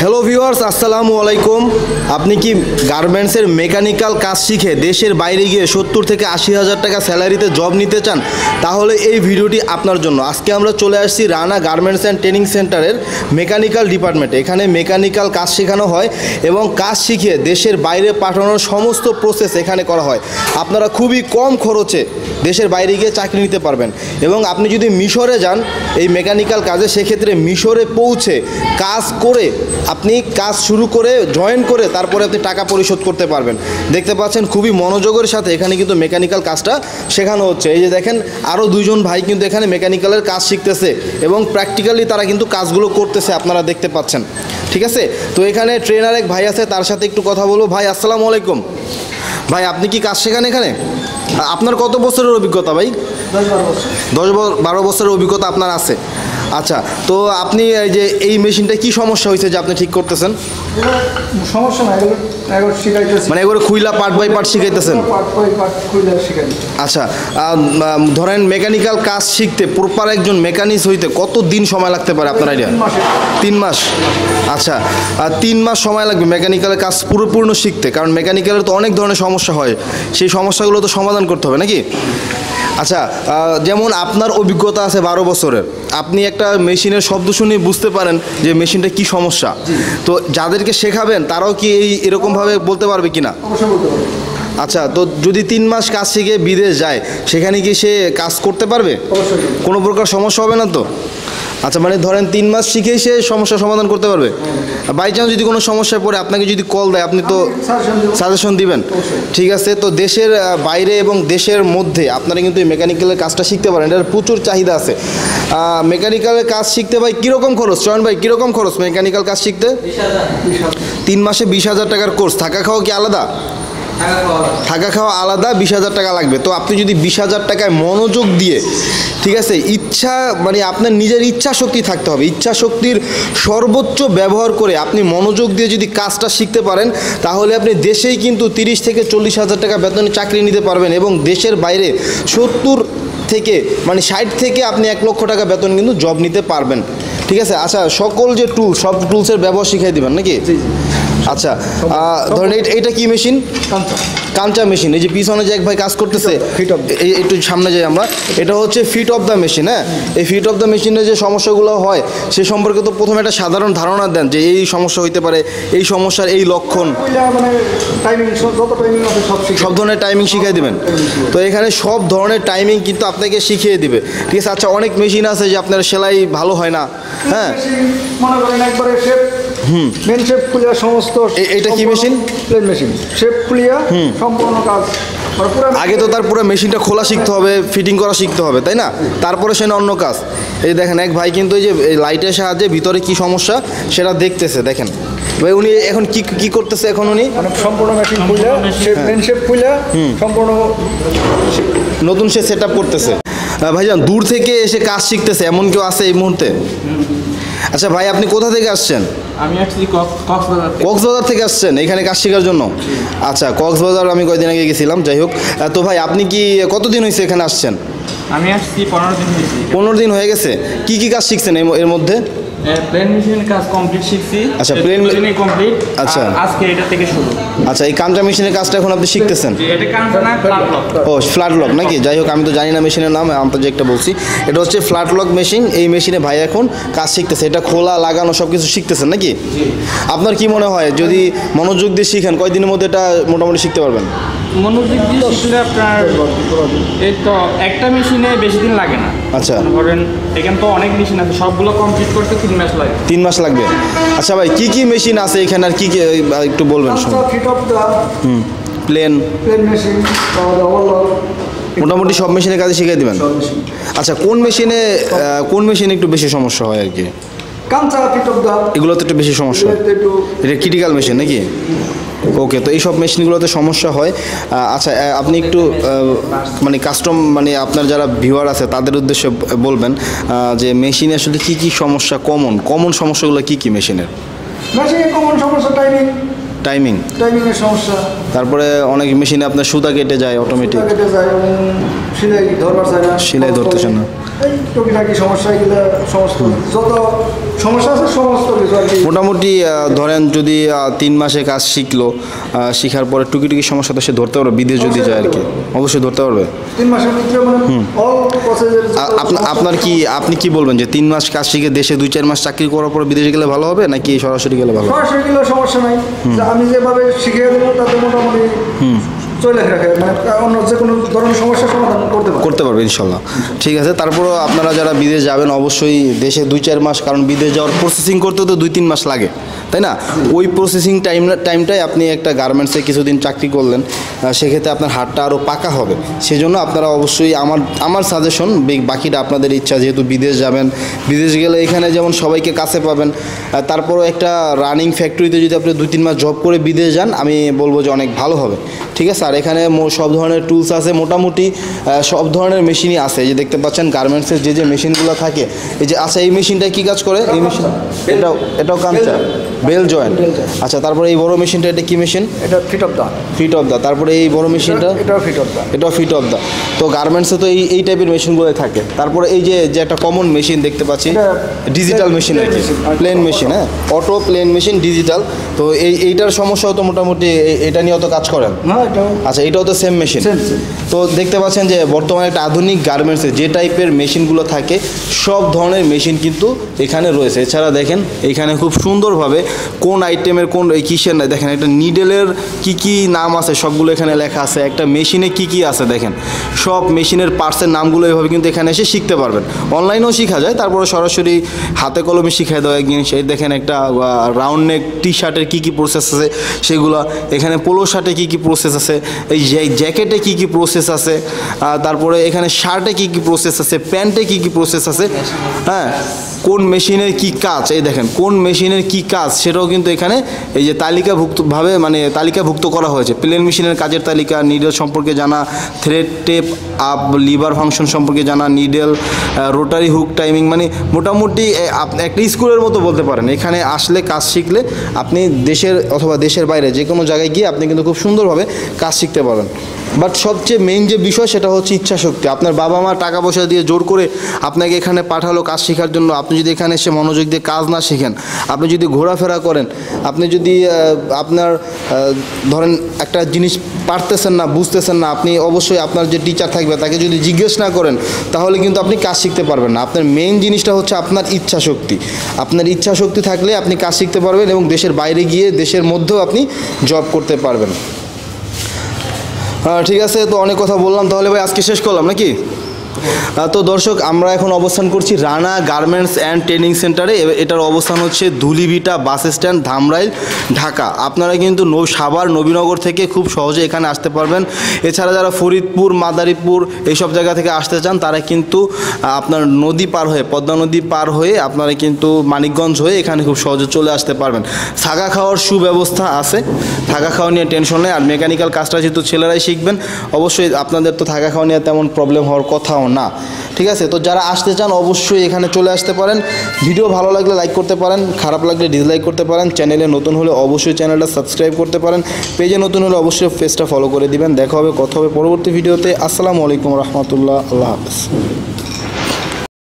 Hello viewers, আসসালামু আলাইকুম। আপনি কি গার্মেন্টসের মেকানিক্যাল কাজ শিখে দেশের বাইরে গিয়ে 70 থেকে 80 হাজার টাকা স্যালারিতে জব নিতে চান? তাহলে এই ভিডিওটি আপনার জন্য। আজকে আমরা চলে আসছি রানা গার্মেন্টস অ্যান্ড ট্রেনিং সেন্টারের মেকানিক্যাল ডিপার্টমেন্টে। এখানে মেকানিক্যাল কাজ শেখানো হয় এবং কাজ শিখিয়ে দেশের বাইরে পাঠানোর সমস্ত প্রসেস এখানে করা হয়। আপনারা খুবই কম খরচে দেশের বাইরে গিয়ে চাকরি নিতে পারবেন। এবং আপনি যদি মিশরে যান এই মেকানিক্যাল কাজে, সেক্ষেত্রে মিশরে পৌঁছে কাজ করে আপনি কাজ শুরু করে জয়েন করে তারপরে আপনি টাকা পরিশোধ করতে পারবেন। দেখতে পাচ্ছেন খুবই মনোযোগের সাথে এখানে কিন্তু মেকানিক্যাল কাজটা শেখানো হচ্ছে। এই যে দেখেন আরও দুইজন ভাই কিন্তু এখানে মেকানিক্যালের কাজ শিখতেছে এবং প্র্যাকটিক্যালি তারা কিন্তু কাজগুলো করতেছে, আপনারা দেখতে পাচ্ছেন। ঠিক আছে, তো এখানে ট্রেনার এক ভাই আছে, তার সাথে একটু কথা বলবো। ভাই আসসালামু আলাইকুম। ভাই আপনি কি কাজ শেখান এখানে? আপনার কত বছরের অভিজ্ঞতা ভাই? 10-12 বছরের অভিজ্ঞতা আপনার আছে। আচ্ছা, তো আপনি এই যে এই মেশিনটা কি সমস্যা হয়েছে যে আপনি ঠিক করতেছেন? সমস্যা না, এগুলো শিখাইতেছেন, মানে এগুলো খুইলা পার্ট বাই পার্ট শিখাইতেছেন? পার্ট বাই পার্ট খুইলা শিখাই। আচ্ছা, ধরেন মেকানিক্যাল কাজ শিখতে প্রপার একজন মেকানিক হইতে কত দিন সময় লাগতে পারে আপনার আইডিয়া? 3 মাস। আচ্ছা, 3 মাস সময় লাগবে মেকানিক্যালের কাজ পুরোপূর্ণ শিখতে, কারণ মেকানিক্যালের তো অনেক ধরনের সমস্যা হয়, সেই সমস্যাগুলো তো সমাধান করতে হবে নাকি? আচ্ছা, যেমন আপনার অভিজ্ঞতা আছে 12 বছরের, আপনি একটা মেশিনের শব্দ শুনে বুঝতে পারেন যে মেশিনটা কি সমস্যা। তো যাদেরকে শেখাবেন তারাও কি এরকমভাবে বলতে পারবে কিনা? আচ্ছা, তো যদি 3 মাস কাজ শিখে বিদেশ যায়, সেখানে কি সে কাজ করতে পারবে? কোনো প্রকার সমস্যা হবে না তো? আচ্ছা, মানে ধরেন 3 মাস শিখেই সে সমস্যার সমাধান করতে পারবে। বাই চান্স যদি কোনো সমস্যায় পড়ে আপনাকে যদি কল দেয়, আপনি তো সাজেশন দিবেন। ঠিক আছে, তো দেশের বাইরে এবং দেশের মধ্যে আপনারা কিন্তু এই মেকানিক্যালের কাজটা শিখতে পারেন, এটার প্রচুর চাহিদা আছে। মেকানিক্যালের কাজ শিখতে ভাই কীরকম খরচ? চয়ন ভাই কীরকম খরচ মেকানিক্যাল কাজ শিখতে? 3 মাসে 20,000 টাকার কোর্স। থাকা খাওয়া কি আলাদা? থাকা খাওয়া আলাদা, 20,000 টাকা লাগবে। তো আপনি যদি 20,000 টাকায় মনোযোগ দিয়ে, ঠিক আছে, ইচ্ছা মানে আপনার নিজের ইচ্ছা শক্তি থাকতে হবে, ইচ্ছা শক্তির সর্বোচ্চ ব্যবহার করে আপনি মনোযোগ দিয়ে যদি কাজটা শিখতে পারেন, তাহলে আপনি দেশেই কিন্তু 30 থেকে 40,000 টাকা বেতনে চাকরি নিতে পারবেন এবং দেশের বাইরে 70 থেকে মানে 60 থেকে আপনি 1 লক্ষ টাকা বেতন কিন্তু জব নিতে পারবেন। ঠিক আছে। আচ্ছা, সকল যে টুল, সব টুলসের ব্যবহার শিখিয়ে দিবেন নাকি? আচ্ছা, ধরেন এটা কি মেশিন? কাঞ্চা মেশিন। এই যে পিছনে যে এক ভাই কাজ করতেছে, এই একটু সামনে যাই আমরা, এটা হচ্ছে ফিট অফ দ্য মেশিন। হ্যাঁ, এই ফিট অফ দ্য মেশিনে যে সমস্যাগুলো হয় সে সম্পর্কে তো প্রথমে একটা সাধারণ ধারণা দেন যে এই সমস্যা হইতে পারে, এই সমস্যার এই লক্ষণ, সব ধরনের টাইমিং শিখিয়ে দিবেন। তো এখানে সব ধরনের টাইমিং কিন্তু আপনাকে শিখিয়ে দিবে। ঠিক আছে। আচ্ছা, অনেক মেশিন আছে যে আপনার সেলাই ভালো হয় না। হ্যাঁ, মনে করেন একবারে শেপ, মেন শেপ খুলিয়া সমস্ত। এটা কি মেশিন? প্লেন মেশিন, শেপ খুলিয়া সম্পূর্ণ কাজ। আগে তো তার পুরো মেশিনটা খোলা শিখতে হবে, ফিটিং করা শিখতে হবে, তাই না? তারপরে সে অন্য কাজ। এই দেখেন এক ভাই কিন্তু এই যে লাইটের সাহায্যে ভিতরে কি সমস্যা সেটা দেখতেছে। দেখেন ভাই, উনি এখন কি করতেছে? এখন উনি সম্পূর্ণ মেশিন খুলিয়া, মেন শেপ খুলিয়া সম্পূর্ণ নতুন সে সেট আপ করতেছে। ভাইজান, দূর থেকে এসে কাজ শিখতেছে এমন কেউ আছে এই মুহূর্তে? আচ্ছা ভাই, আপনি কোথা থেকে আসছেন? আমি আসছি কক্সবাজার থেকে আসছেন এখানে কাজ শেখার জন্য? আচ্ছা, কক্সবাজার আমি কয়েকদিন আগে গেছিলাম। যাই হোক, তো ভাই আপনি কি কতদিন হয়েছে এখানে আসছেন? আমি আসছি 15 দিন হয়েছে। 15 দিন হয়ে গেছে। কি কাজ শিখছেন এর মধ্যে? প্লেন মেশিনের কাজ কমপ্লিট শিখছি। আচ্ছা, প্লেন মেশিন কমপ্লিট। আচ্ছা, আজকে এটা থেকে শুরু। আচ্ছা, এই কাঞ্চা মেশিনের কাজটা এখন আপনি শিখতেছেন? এটা কাঞ্চা না, ফ্ল্যাট লক। ও, ফ্ল্যাট লক নাকি? যাই হোক, আমি তো জানি না মেশিনের নাম, আমি তো যে একটা বলছি এটা হচ্ছে ফ্ল্যাট লক মেশিন। এই মেশিনে ভাই এখন কাজ শিখতেছে, এটা খোলা লাগানো সব কিছু শিখতেছেন নাকি? আপনার কি মনে হয় যদি মনোযোগ দিয়ে শিখেন কয়দিনের মধ্যে এটা মোটামুটি শিখতে পারবেন? মনোযোগ দিয়ে শিখলে আপনার এই তো একটা মেশিনে বেশি দিন লাগে না। আচ্ছা, ধরেন এখানে তো অনেক মেশিন আছে, সবগুলো কমপ্লিট করতে 3 মাস লাগে। 3 মাস লাগবে। আচ্ছা ভাই, কি মেশিন আছে এখানে আর কি একটু বলবেন? প্লেন মেশিন, মোটামুটি সব মেশিনের কাজে শিখিয়ে দেবেন। আচ্ছা, কোন মেশিনে একটু বেশি সমস্যা হয় আর কি? এগুলো তো একটু বেশি সমস্যা, এটা ক্রিটিক্যাল মেশিন নাকি? ওকে, তো এইসব মেশিনগুলোতে সমস্যা হয়। আচ্ছা, আপনি একটু মানে মানে আপনার যারা ভিউয়ার আছে তাদের উদ্দেশ্যে বলবেন যে মেশিনে আসলে কি সমস্যা, কমন সমস্যাগুলো কি মেশিনের? কমন সমস্যা টাইমিংয়ের সমস্যা। তারপরে অনেক মেশিনে আপনার সুতা কেটে যায়, অটোমেটিক সেলাই ধরতেছে না। এই টুকিটাকি সমস্যা এগুলো সমস্ত যত সমস্যা আছে সমস্ত কিছু আর কি। মোটামুটি ধরেন যদি 3 মাসে কাজ শিখলো, শিখার পরে টুকিটুকি সমস্যা তো সে ধরতে পারবে, বিদেশ যদি যায় আর কি, অবশ্যই ধরতে পারবে। 3 মাসের ভিতরে মানে অল প্রসেসের আপনি কি বলবেন যে 3 মাস কাজ শিখে দেশে 2-4 মাস চাকরি করার পর বিদেশে গেলে ভালো হবে নাকি সরাসরি গেলে ভালো হবে? সরাসরি গেলে সমস্যা নাই, যে আমি যেভাবে শিখিয়ে দেবো তাতে মোটামুটি চলে রাখে, মানে অন্য যে কোনো ধরনের সমস্যার সমাধান করতে পারবে ইনশাল্লাহ। ঠিক আছে, তারপরেও আপনারা যারা বিদেশ যাবেন অবশ্যই দেশে 2-4 মাস, কারণ বিদেশ যাওয়ার প্রসেসিং করতেও তো 2-3 মাস লাগে, তাই না? ওই প্রসেসিং টাইমটাই আপনি একটা গার্মেন্টসে কিছুদিন চাকরি করলেন, সেক্ষেত্রে আপনার হাতটা আরও পাকা হবে। সেজন্য আপনারা অবশ্যই আমার সাজেশন, বাকিটা আপনাদের ইচ্ছা, যেহেতু বিদেশ যাবেন, বিদেশ গেলে এখানে যেমন সবাইকে কাছে পাবেন, তারপরও একটা রানিং ফ্যাক্টরিতে যদি আপনি 2-3 মাস জব করে বিদেশ যান, আমি বলবো যে অনেক ভালো হবে। ঠিক আছে, আর এখানে সব ধরনের টুলস আছে, মোটামুটি সব ধরনের মেশিনই আছে। এই যে দেখতে পাচ্ছেন গার্মেন্টসের যে মেশিনগুলো থাকে, এই যে আচ্ছা এই মেশিনটা কী কাজ করে? এই মেশিন এটাও কামচা, বেল জয়েন্ট। আচ্ছা, তারপরে এই বড় মেশিনটা, এটা কি মেশিন? এটা ফিট অফ দা। তারপরে এই বড় মেশিনটা, এটাও ফিট অফ দা। তো গার্মেন্টসে তো এই টাইপের মেশিনগুলো থাকে। তারপরে এই যে একটা কমন মেশিন দেখতে পাচ্ছি, ডিজিটাল মেশিন আর কি, প্লেন মেশিন, হ্যাঁ, অটো প্লেন মেশিন ডিজিটাল। তো এইটার সমস্যাও তো মোটামুটি এটা নিয়েও তো কাজ করেন? আচ্ছা, এটাও তো সেম মেশিন। তো দেখতে পাচ্ছেন যে বর্তমানে একটা আধুনিক গার্মেন্টসে যে টাইপের মেশিনগুলো থাকে সব ধরনের মেশিন কিন্তু এখানে রয়েছে। এছাড়া দেখেন এখানে খুব সুন্দরভাবে কোন আইটেমের কোন কিসের নাই, দেখেন একটা নিডেলের কি নাম আছে সবগুলো এখানে লেখা আছে, একটা মেশিনে কি আছে দেখেন, সব মেশিনের পার্টসের নামগুলো এভাবে কিন্তু এখানে এসে শিখতে পারবেন। অনলাইনেও শেখা যায়, তারপরে সরাসরি হাতে কলমে শিখাই দেওয়া এক জিনিস। এই দেখেন একটা রাউন্ড নেক টি শার্টের কী প্রসেস আছে সেগুলো, এখানে পোলো শার্টে কী প্রসেস আছে, এই জ্যাকেটে কী প্রসেস আছে, তারপরে এখানে শার্টে কী প্রসেস আছে, প্যান্টে কী প্রসেস আছে, হ্যাঁ, কোন মেশিনের কি কাজ, এই দেখেন কোন মেশিনের কি কাজ সেটাও কিন্তু এখানে এই যে তালিকাভুক্তভাবে মানে তালিকাভুক্ত করা হয়েছে। প্লেন মেশিনের কাজের তালিকা, নিডেল সম্পর্কে জানা, thread tape up, lever function সম্পর্কে জানা, নিডেল, রোটারি হুক টাইমিং, মানে মোটামুটি একটা স্কুলের মতো বলতে পারেন। এখানে আসলে কাজ শিখলে আপনি দেশের অথবা দেশের বাইরে যে কোনো জায়গায় গিয়ে আপনি কিন্তু খুব সুন্দরভাবে কাজ শিখতে পারবেন। বাট সবচেয়ে মেইন যে বিষয় সেটা হচ্ছে ইচ্ছাশক্তি। আপনার বাবা মা টাকা পয়সা দিয়ে জোর করে আপনাকে এখানে পাঠালো কাজ শেখার জন্য, আপনি যদি এখানে এসে মনোযোগ দিয়ে কাজ না শিখেন, আপনি যদি ঘোরাফেরা করেন, আপনি যদি আপনার ধরেন একটা জিনিস পারতেছেন না, বুঝতেছেন না, আপনি অবশ্যই আপনার যে টিচার থাকবে তাকে যদি জিজ্ঞেস না করেন তাহলে কিন্তু আপনি কাজ শিখতে পারবেন না। আপনার মেইন জিনিসটা হচ্ছে আপনার ইচ্ছাশক্তি। আপনার ইচ্ছাশক্তি থাকলে আপনি কাজ শিখতে পারবেন এবং দেশের বাইরে গিয়ে দেশের মধ্যেও আপনি জব করতে পারবেন। ঠিক আছে, তো অনেক কথা বললাম, তাহলে ভাই আজকে শেষ করলাম নাকি? তো দর্শক, আমরা এখন অবস্থান করছি রানা গার্মেন্টস অ্যান্ড ট্রেনিং সেন্টারে। এটার অবস্থান হচ্ছে ধুলিভিটা বাস স্ট্যান্ড, ধামরাইল, ঢাকা। আপনারা কিন্তু সাভার নবীনগর থেকে খুব সহজে এখানে আসতে পারবেন। এছাড়া যারা ফরিদপুর, মাদারীপুর এইসব জায়গা থেকে আসতে চান তারা কিন্তু আপনার নদী পার হয়ে, পদ্মা নদী পার হয়ে আপনারা কিন্তু মানিকগঞ্জ হয়ে এখানে খুব সহজে চলে আসতে পারবেন। থাকা খাওয়ার সুব্যবস্থা আছে, থাকা খাওয়া নিয়ে টেনশন নেই। আর মেকানিক্যাল কাজটা যেহেতু ছেলেরাই শিখবেন, অবশ্যই আপনাদের তো থাকা খাওয়া নিয়ে তেমন প্রবলেম হওয়ার কথাও না। ঠিক আছে, তো যারা আসতে চান অবশ্যই এখানে চলে আসতে পারেন। ভিডিও ভালো লাগলে লাইক করতে পারেন, খারাপ লাগলে ডিসলাইক করতে পারেন। চ্যানেলে নতুন হলে অবশ্যই চ্যানেলটা সাবস্ক্রাইব করতে পারেন, পেজে নতুন হলে অবশ্যই পেজটা ফলো করে দিবেন। দেখা হবে, কথা হবে পরবর্তী ভিডিওতে। আসসালামু আলাইকুম রহমতুল্লাহ, আল্লাহ হাফেজ।